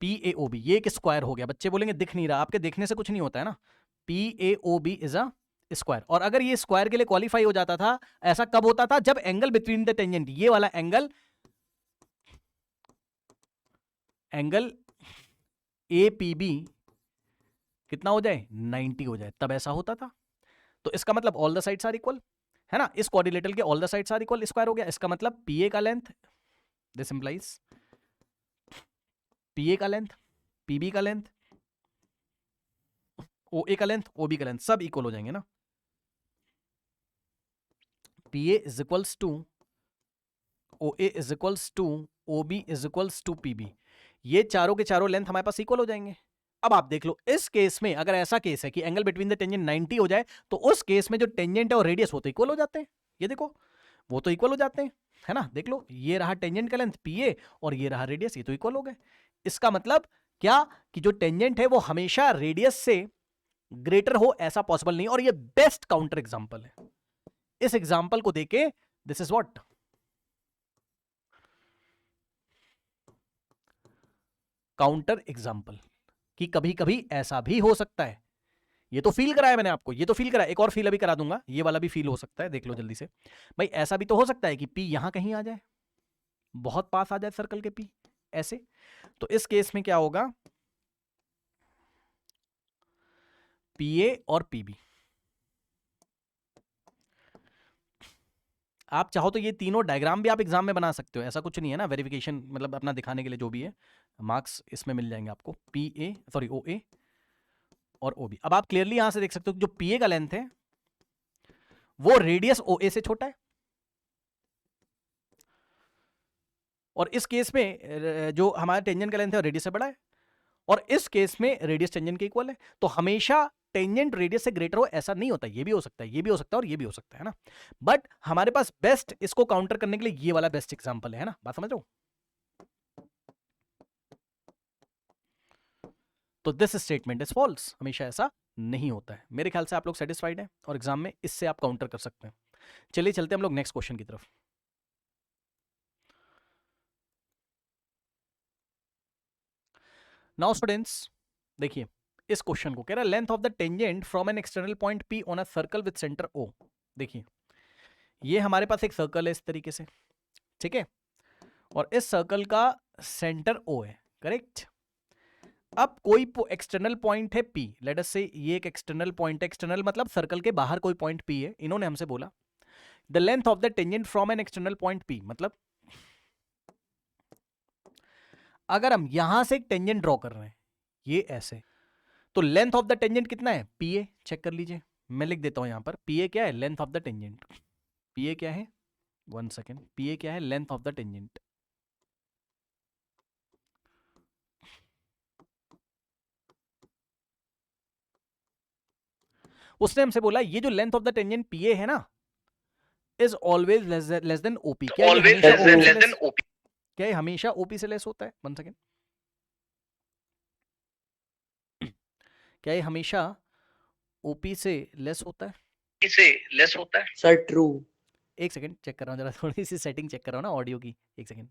PAOB, ये एक स्क्वायर हो गया। बच्चे बोलेंगे दिख नहीं रहा, आपके देखने से कुछ नहीं होता है ना। PAOB is a square. और अगर ये स्क्वायर के लिए क्वालिफाई हो जाता था, ऐसा कब होता था, जब एंगल बिटवीन द टेंजेंट, ये वाला एंगल APB कितना हो जाए, 90 हो जाए, तब ऐसा होता था। तो इसका मतलब all the sides are equal, है ना। इस क्वाड्रिलेटरल के all the sides are equal, square हो गया। इसका मतलब PA का लेंथ, दिस इंप्लाइज PA का लेंथ, PB का लेंथ, OA का लेंथ, OB का लेंथ, सब इक्वल हो जाएंगे ना। PA is equals to OA is equals to OB is equals to PB, ये चारों के चारों लेंथ हमारे पास इक्वल हो जाएंगे। अब आप देख लो, इस केस में अगर ऐसा केस है कि एंगल बिटवीन द टेंजेंट 90 हो जाए, तो उस केस में जो टेंजेंट है और रेडियस वो तो इक्वल हो जाते हैं। ये देखो वो तो इक्वल हो जाते हैं, है ना। देख लो, ये रहा टेंजेंट का लेंथ PA और ये रहा रेडियस, ये तो इक्वल हो गए। इसका मतलब क्या, कि जो टेंजेंट है वो हमेशा रेडियस से ग्रेटर हो, ऐसा पॉसिबल नहीं। और ये बेस्ट काउंटर एग्जांपल है। इस एग्जांपल को देके, this is what, counter example, कि कभी कभी ऐसा भी हो सकता है। ये तो फील कराया मैंने आपको, ये तो फील कराया, एक और फील अभी करा दूंगा, ये वाला भी फील हो सकता है, देख लो जल्दी से। भाई ऐसा भी तो हो सकता है कि P यहां कहीं आ जाए, बहुत पास आ जाए सर्कल के P, ऐसे। तो इस केस में क्या होगा, PA और PB, आप चाहो तो ये तीनों डायग्राम भी आप एग्जाम में बना सकते हो, ऐसा कुछ नहीं है ना। वेरिफिकेशन मतलब अपना दिखाने के लिए जो भी है, मार्क्स इसमें मिल जाएंगे आपको। OA और OB। अब आप क्लियरली यहां से देख सकते हो कि जो PA का लेंथ है वो रेडियस OA से छोटा है, और इस केस में जो हमारा टेंजेंट का लेंथ है रेडियस से बड़ा है, और इस केस में रेडियस टेंजेंट के इक्वल है। तो हमेशा टेंजेंट रेडियस से ग्रेटर हो ऐसा नहीं होता, ये भी हो सकता है, ये भी हो सकता है, और ये भी हो सकता है ना। बट हमारे पास बेस्ट इसको काउंटर करने के लिए ये वाला बेस्ट एग्जांपल है ना, बात समझ रहे हो। तो दिस स्टेटमेंट इज फॉल्स, हमेशा ऐसा नहीं होता है। मेरे ख्याल से आप लोग सेटिस्फाइड हैं, और एग्जाम में इससे आप काउंटर कर सकते हैं। चलिए चलते हैं हम लोग नेक्स्ट क्वेश्चन की तरफ। नाउ स्टूडेंट्स देखिए, इस क्वेश्चन को कह रहा है length of the tangent from an external point P on a circle with centre O। देखिए ये हमारे पास एक सर्कल है इस तरीके से, ठीक है, और इस सर्कल का सेंटर O है, करेक्ट। अब कोई एक्सटर्नल पॉइंट है P, लेट अस से ये एक एक्सटर्नल पॉइंट है, एक्सटर्नल मतलब सर्कल के बाहर कोई पॉइंट P है। इन्होंने हमसे बोला the length of the tangent from an external point P, मतलब अगर हम यहां से एक टेंजेंट ड्रॉ कर रहे हैं ये ऐसे, तो लेंथ ऑफ द टेंजेंट कितना है, PA, चेक कर लीजिए। मैं लिख देता हूं यहां पर, PA क्या है, length of the tangent. PA क्या है, 1 सेकेंड, PA क्या है, लेंथ ऑफ द टेंजेंट। उसने हमसे बोला ये जो length of the tangent PA है ना, is always less than OP। क्या ये हमेशा OP से लेस होता है, 1 सेकेंड, क्या ये हमेशा OP से लेस होता है,
सर ट्रू।
एक सेकंड चेक कर रहा हूँ, जरा थोड़ी सी सेटिंग चेक कर रहा हूँ ना ऑडियो की, एक सेकंड।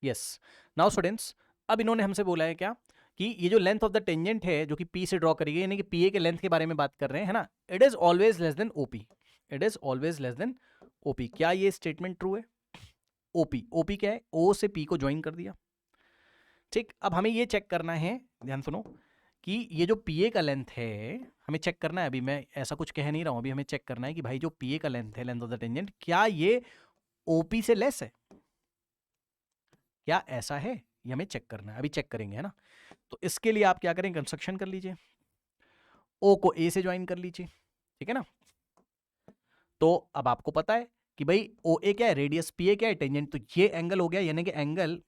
यस, नाउ स्टूडेंट्स, अब इन्होंने हमसे बोला है क्या, कि ये जो लेंथ ऑफ द टेंजेंट है जो कि P से ड्रॉ करी गई, यानी कि PA के लेंथ के बारे में बात कर रहे हैं, है ना, it is always less than OP, it is always less than OP। क्या ये स्टेटमेंट ट्रू है? OP क्या है, O से P को ज्वाइन कर दिया, ठीक, अब हमें ये चेक करना है, ध्यान सुनो, कि ये जो पीए का लेंथ है हमें चेक करना है। अभी मैं ऐसा कुछ कह नहीं रहा हूं, अभी हमें चेक करना है कि भाई जो पीए का लेंथ है, लेंथ ऑफ द टेंजेंट, क्या ये ओपी से लेस है, क्या ऐसा है, ये हमें चेक करना है। अभी चेक करेंगे, है ना। तो इसके लिए आप क्या करें, कंस्ट्रक्शन कर लीजिए, ओ को ए से ज्वाइन कर लीजिए, ठीक है ना। तो अब आपको पता है कि भाई ओ ए क्या है, रेडियस पी ए क्या है, टेंजेंट, तो ये एंगल हो गया, यानी कि एंगल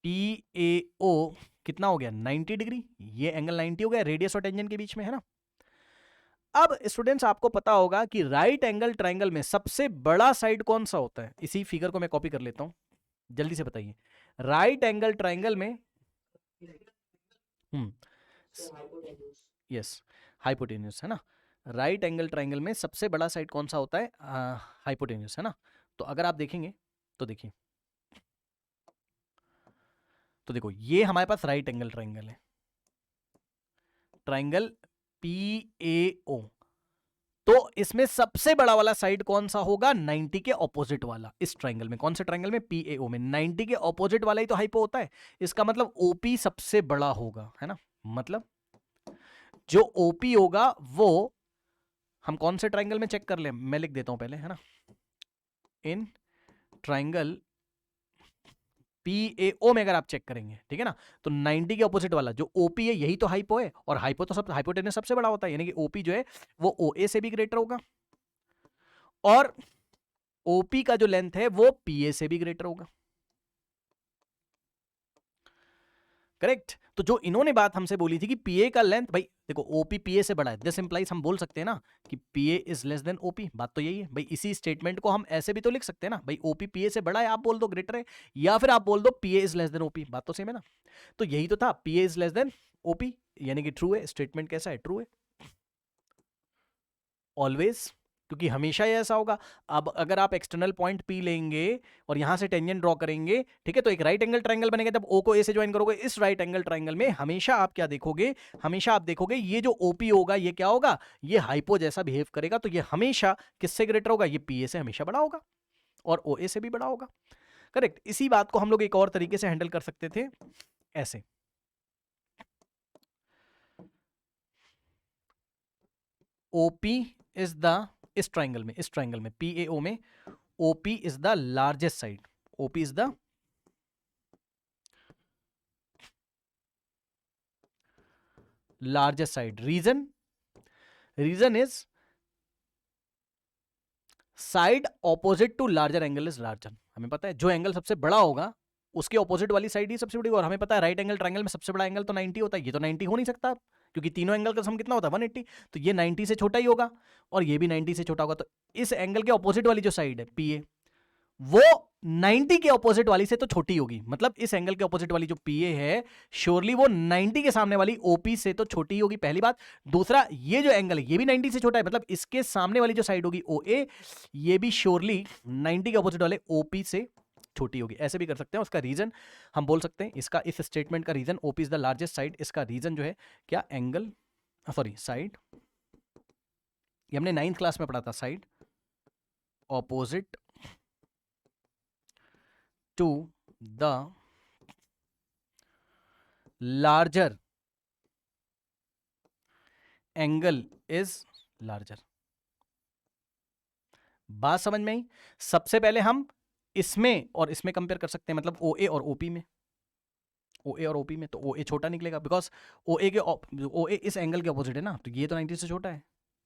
पी ए ओ कितना हो गया, 90 डिग्री। ये एंगल 90 हो गया रेडियस और टेंजेंट के बीच में, है ना। अब स्टूडेंट्स आपको पता होगा कि राइट एंगल ट्रायंगल में सबसे बड़ा साइड कौन सा होता है। इसी फिगर को मैं कॉपी कर लेता हूं, जल्दी से बताइए। राइट एंगल ट्रायंगल में यस, हाइपोटेन्यूस, है ना। राइट एंगल ट्रायंगल में सबसे बड़ा साइड कौन सा होता है, हाइपोटेन्यूस, है ना। तो अगर आप देखेंगे तो देखिए, तो देखो ये हमारे पास राइट एंगल ट्रायंगल है, ट्रायंगल पी ए ओ। तो इसमें सबसे बड़ा वाला साइड कौन सा होगा, 90 के ऑपोजिट वाला। इस ट्रायंगल में, कौन से ट्रायंगल में, पी ए ओ में 90 के ऑपोजिट वाला ही तो हाइपो होता है। इसका मतलब ओपी सबसे बड़ा होगा, है ना। मतलब जो ओपी होगा वो हम कौन से ट्रायंगल में चेक कर ले, मैं लिख देता हूं पहले, है ना। इन ट्रायंगल पी ए ओ में अगर आप चेक करेंगे, ठीक है ना, तो 90 के ऑपोजिट वाला जो ओपी है यही तो हाइपो है, और हाइपो तो सब हाइपोटेनस सबसे बड़ा होता है, यानी कि ओपी जो है वो ओ ए से भी ग्रेटर होगा, और ओपी का जो लेंथ है वो पी ए से भी ग्रेटर होगा, करेक्ट। तो जो इन्होंने बात हमसे बोली थी कि पीए का लेंथ, भाई देखो ओपी पीए से बड़ा है, दिस इंप्लाइज, हम बोल सकते हैं ना कि पीए इज लेस देन ओपी। बात तो यही है भाई, इसी स्टेटमेंट को हम ऐसे भी तो लिख सकते हैं ना, भाई ओपी पीए से बड़ा है आप बोल दो ग्रेटर है, या फिर आप बोल दो पीए इज लेस देन ओपी, बात तो सेम है ना। तो यही तो था, पीए इज लेस देन ओपी, यानी कि ट्रू है, स्टेटमेंट कैसा है, ट्रू है ऑलवेज, क्योंकि हमेशा ही ऐसा होगा। अब अगर आप एक्सटर्नल पॉइंट पी लेंगे और यहां से टेंजेंट ड्रॉ करेंगे, ठीक है, तो एक राइट एंगल ट्रायंगल बनेगा, जब ओ को ए से ज्वाइन करोगे इस राइट एंगल ट्रायंगल में, हमेशा आप क्या देखोगे, हमेशा आप देखोगे ये जो ओपी होगा ये क्या होगा, ये हाइपो जैसा बिहेव करेगा, तो ये हमेशा किससे ग्रेटर होगा, ये पीए से हमेशा बड़ा होगा, और ओ ए से भी बड़ा होगा, करेक्ट। इसी बात को हम लोग एक और तरीके से हैंडल कर सकते थे, ऐसे, ओपी इज द, इस ट्रायंगल में पीएओ में OP is the largest side, OP is the largest side. Reason is side opposite to larger angle is larger. हमें पता है जो एंगल सबसे बड़ा होगा उसके ऑपोजिट वाली साइड ही सबसे बड़ी, और हमें पता है राइट एंगल ट्रायंगल में सबसे बड़ा एंगल तो 90 होता है, ये तो 90 हो नहीं सकता, क्योंकि तीनों एंगल का सम कितना होता है 180, तो ये 90 से छोटा ही होगा, और ये भी 90 से छोटा होगा। तो इस एंगल के ऑपोजिट वाली जो साइड है पीए, वो 90 के ऑपोजिट वाली से तो छोटी होगी, मतलब इस एंगल के ऑपोजिट वाली जो पीए है श्योरली वो 90 के सामने वाली ओपी से तो छोटी होगी, पहली बात। दूसरा, ये जो एंगल है ये भी 90 से छोटा है, मतलब इसके सामने वाली जो साइड होगी ओ ए, ये भी श्योरली 90 के ऑपोजिट वाले ओपी से छोटी होगी। ऐसे भी कर सकते हैं। उसका रीजन हम बोल सकते हैं, इसका इस स्टेटमेंट का reason, OP is the largest side, इसका रीजन जो है क्या, एंगल, सॉरी साइड, ये हमने 9th क्लास में पढ़ा था, side opposite to the larger angle is larger। बात समझ में आई। सबसे पहले हम इसमें और इसमें कंपेयर कर सकते हैं, मतलब ओ ए और ओपी में, ओ ए और ओपी में, तो ओ ए छोटा निकलेगा, बिकॉज ओ ए के ओ ए इस एंगल के ऑपोजिट है ना, तो ये तो 90 से छोटा है,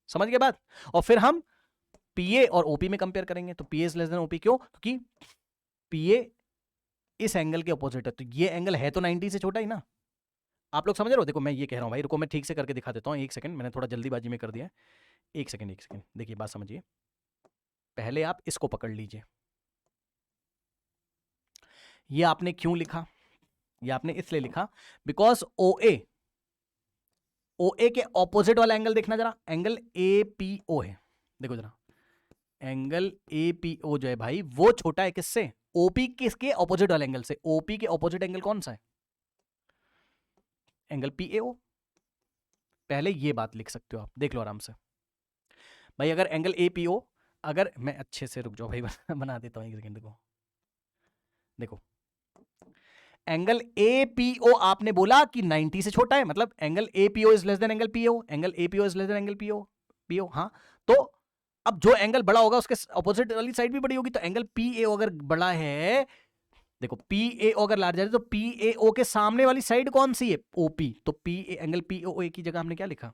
समझ गए बात। और फिर हम पीए और ओपी में कंपेयर करेंगे, तो पीए इज लेस देन ओपी, क्यों, क्योंकि पीए इस एंगल के ऑपोजिट है, तो ये एंगल है तो 90 से छोटा ही ना। आप लोग समझ रहे हो, देखो मैं ये कह रहा हूं भाई, रुको मैं ठीक से करके दिखा देता हूं, एक सेकंड, मैंने थोड़ा जल्दीबाजी में कर दिया है, एक सेकंड, देखिए बात समझिए। पहले आप इसको पकड़ लीजिए, ये आपने क्यों लिखा, ये आपने इसलिए लिखा बिकॉज ओ ए के ऑपोजिट वाला एंगल देखना जरा, एंगल ए पी ओ है, देखो जरा, एंगल ए पी ओ जो है भाई वो छोटा है किससे, ओपी किसके ऑपोजिट वाले एंगल से, ओपी के ऑपोजिट एंगल कौन सा है, एंगल पी ए ओ। पहले ये बात लिख सकते हो आप, देख लो आराम से भाई, अगर एंगल ए पी ओ, अगर मैं अच्छे से, रुक जाओ भाई बना देता हूं एक सेकंड, देखो एंगल APO आपने बोला कि 90 से छोटा है, मतलब angle APO is less than angle PO, angle APO is less than angle PO। हाँ, तो अब जो एंगल बड़ा होगा उसके ऑपोजिट वाली साइड भी बड़ी होगी, तो एंगल PAO अगर बड़ा है, देखो PAO अगर लार्जर है तो PAO के सामने वाली साइड कौन सी है? OP। तो एंगल POA की जगह हमने क्या लिखा?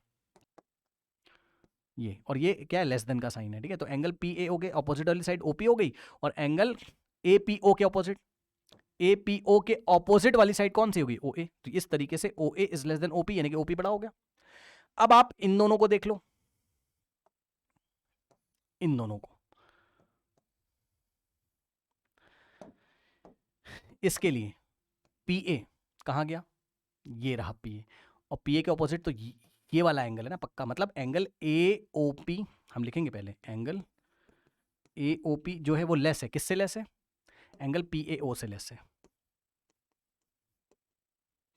ये, और ये क्या है? लेस देन का साइन है, ठीक है। तो एंगल PAO के ऑपोजिट वाली साइड OP हो गई, और एंगल APO के ऑपोजिट वाली साइड कौन सी होगी? OA। तो इस तरीके से OA is less than OP, यानी कि OP बड़ा हो गया। अब आप इन दोनों को देख लो, इन दोनों को, इसके लिए PA कहां गया? ये रहा PA, और PA के ऑपोजिट तो ये वाला एंगल है ना पक्का, मतलब एंगल AOP हम लिखेंगे पहले, एंगल AOP जो है वो लेस है, किससे लेस है? एंगल PAO से लेस है,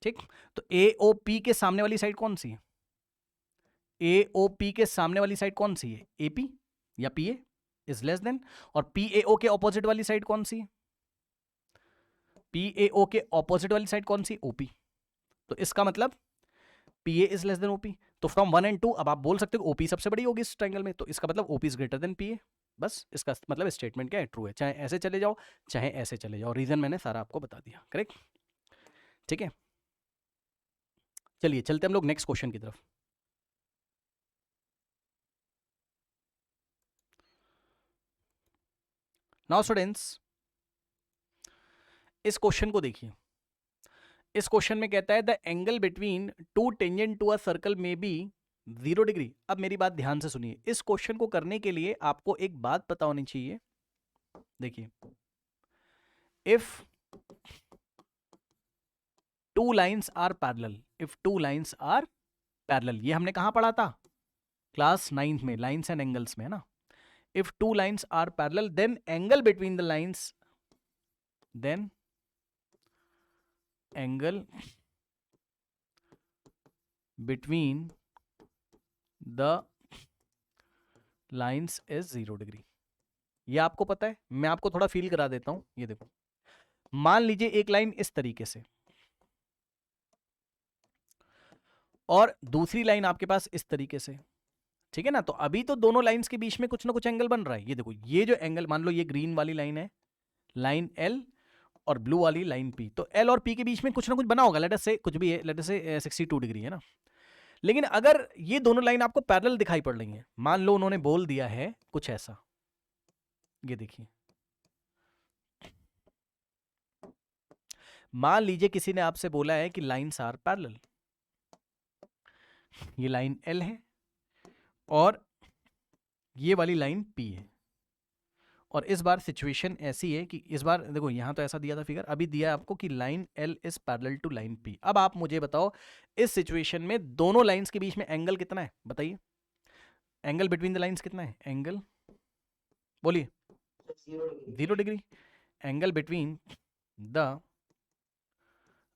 ठीक। तो AOP के सामने वाली साइड कौन सी है? AOP के सामने वाली साइड कौन सी है? AP या PA इज लेस देन, और PAO के ऑपोजिट वाली साइड कौन सी है? PAO के ऑपोजिट वाली साइड कौन सी? OP। तो इसका मतलब PA is less than OP। तो फ्रॉम 1 and 2 अब आप बोल सकते हो OP सबसे बड़ी होगी इस ट्रायंगल में, तो इसका मतलब OP is greater then PA। बस इसका मतलब स्टेटमेंट क्या है? ट्रू है, चाहे ऐसे चले जाओ चाहे ऐसे चले जाओ, रीजन मैंने सारा आपको बता दिया, करेक्ट, ठीक है। चलिए चलते हम लोग नेक्स्ट क्वेश्चन की तरफ। नाउ स्टूडेंट्स, इस क्वेश्चन को देखिए। इस क्वेश्चन में कहता है the angle between two tangent to a circle may be 0 degree. अब मेरी बात ध्यान से सुनिए, इस क्वेश्चन को करने के लिए आपको एक बात पता होनी चाहिए। देखिए, if two lines are parallel, if two lines are parallel, ये हमने कहां पढ़ा था? क्लास 9th में, लाइंस एंड एंगल्स में, है ना। If two lines are parallel then angle between the lines, then angle between the lines is 0 degree. ये आपको पता है, मैं आपको थोड़ा फील करा देता हूं। ये देखो, मान लीजिए एक लाइन इस तरीके से, और दूसरी लाइन आपके पास इस तरीके से, ठीक है ना। तो अभी तो दोनों लाइंस के बीच में कुछ ना कुछ एंगल बन रहा है। ये देखो, ये जो एंगल, मान लो ये ग्रीन वाली लाइन है, लाइन L, और ब्लू वाली लाइन P, तो L और P के बीच में कुछ ना कुछ बना होगा, लेट अस से कुछ भी है, लेट अस से 62 डिग्री, है ना। लेकिन अगर ये दोनों लाइन आपको पैरेलल दिखाई पड़ रही हैं, मान लो उन्होंने बोल दिया है कुछ ऐसा, ये देखिए, मान लीजिए किसी ने आपसे बोला है कि लाइंस आर पैरेलल, ये लाइन L है और ये वाली लाइन P है, और इस बार सिचुएशन ऐसी है कि इस बार देखो, यहां तो ऐसा दिया था फिगर, अभी दिया है आपको कि line L is parallel to line P। अब आप मुझे बताओ, इस सिचुएशन में दोनों लाइंस के बीच में एंगल कितना है? बताइए, एंगल बिटवीन द लाइंस कितना है? एंगल बोलिए, 0 degree. Angle between the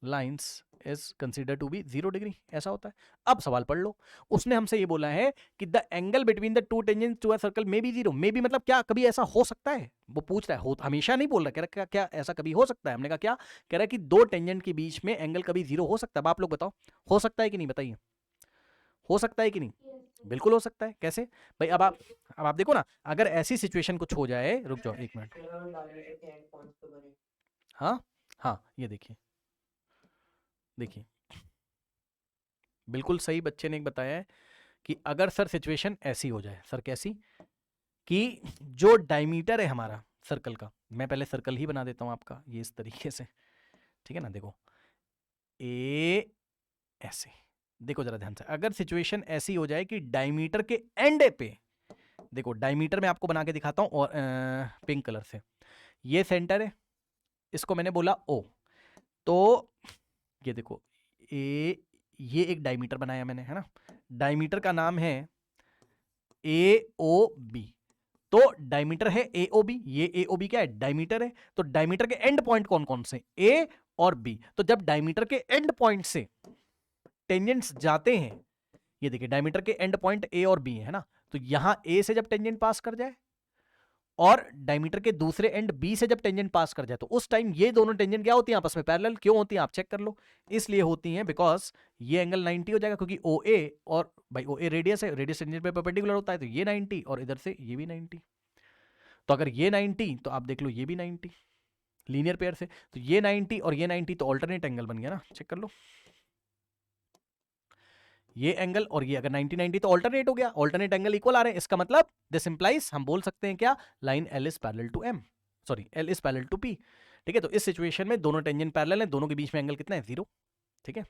lines is consider to be 0 degree, ऐसा होता है। अब सवाल पढ़ लो, उसने हमसे ये बोला है कि the angle between the two tangents to a circle may be 0। May be मतलब क्या कभी ऐसा हो सकता है? वो पूछ रहा है, हो हमेशा नहीं बोल रहा, कह रहा क्या ऐसा कभी हो सकता है? हमने कहा क्या? कह रहा है कि दो टेंजेंट के बीच में एंगल कभी 0 हो सकता है। अब आप लोग बताओ, हो सकता है कि नहीं? बताइए, हो सकता है कि नहीं? बिल्कुल हो सकता है। कैसे भाई? अब आप देखो ना, अगर ऐसी सिचुएशन कुछ हो जाए, रुक जाओ एक मिनट, हाँ हाँ, ये देखिए, देखिए बिल्कुल सही बच्चे ने एक बताया है कि अगर सर सिचुएशन ऐसी हो जाए, सर कैसी? कि जो डायमीटर है हमारा सर्कल का, मैं पहले सर्कल ही बना देता हूं आपका, ये इस तरीके से, ठीक है ना। देखो ए ऐसे, देखो जरा ध्यान से, अगर सिचुएशन ऐसी हो जाए कि डायमीटर के एंड पे, देखो डायमीटर में आपको बना के दिखाता हूं, और पिंक कलर से, ये सेंटर है, इसको मैंने बोला O, तो ये देखो ये एक डायमीटर बनाया मैंने, है ना। डायमीटर का नाम है AOB। तो डायमीटर है AOB, ये AOB क्या है? डायमीटर है। तो डायमीटर के एंड पॉइंट कौन कौन से? A और B। तो जब डायमीटर के एंड पॉइंट से टेंजेंट्स जाते हैं, ये देखिए डायमीटर के एंड पॉइंट A और B है ना, तो यहां A से जब टेंजेंट पास कर जाए और डायमीटर के दूसरे एंड बी से जब टेंजेंट पास कर जाए तो उस टाइम ये दोनों टेंजेंट क्या होती हैं आपस में पैरेलल। क्यों होती हैं आप चेक कर लो, इसलिए होती हैं बिकॉज ये एंगल 90 हो जाएगा, क्योंकि ओ ए और भाई ओ ए रेडियस है, रेडियस टेंजेंट पे परपेंडिकुलर होता है, तो ये 90 और इधर से ये भी 90। तो अगर ये 90 तो आप देख लो ये भी 90 लीनियर पेयर से, तो ये 90 और ये 90 तो ऑल्टरनेट एंगल बन गया ना, चेक कर लो। ये एंगल और ये अगर 90 90 तो ऑल्टरनेट हो गया, ऑल्टरनेट एंगल इक्वल आ रहे हैं, इसका मतलब दिस इंप्लाइज हम बोल सकते हैं क्या, line L is parallel to M, sorry L is parallel to P. ठीक है, तो इस सिचुएशन में दोनों टेंजेंट पैरेलल हैं, दोनों के बीच में एंगल कितना है 0। ठीक है,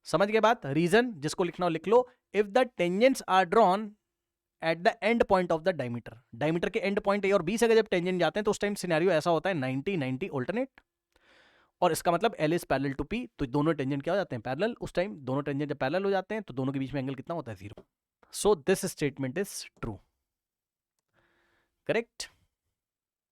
समझ गए बात। रीजन जिसको लिखना हो लिख लो, if the tangents are drawn at the end point of the diameter, diameter के एंड पॉइंट ए और बी से अगर जब टेंजेंट जाते हैं तो उस टाइम सिनेरियो ऐसा होता है 90 90 ऑल्टरनेट, और इसका मतलब L is parallel to P, तो दोनों टेंजेंट क्या हो जाते हैं पैरेलल। उस टाइम दोनों टेंजेंट जब पैरेलल हो जाते हैं तो दोनों के बीच में एंगल कितना होता है 0। So this statement is true, correct.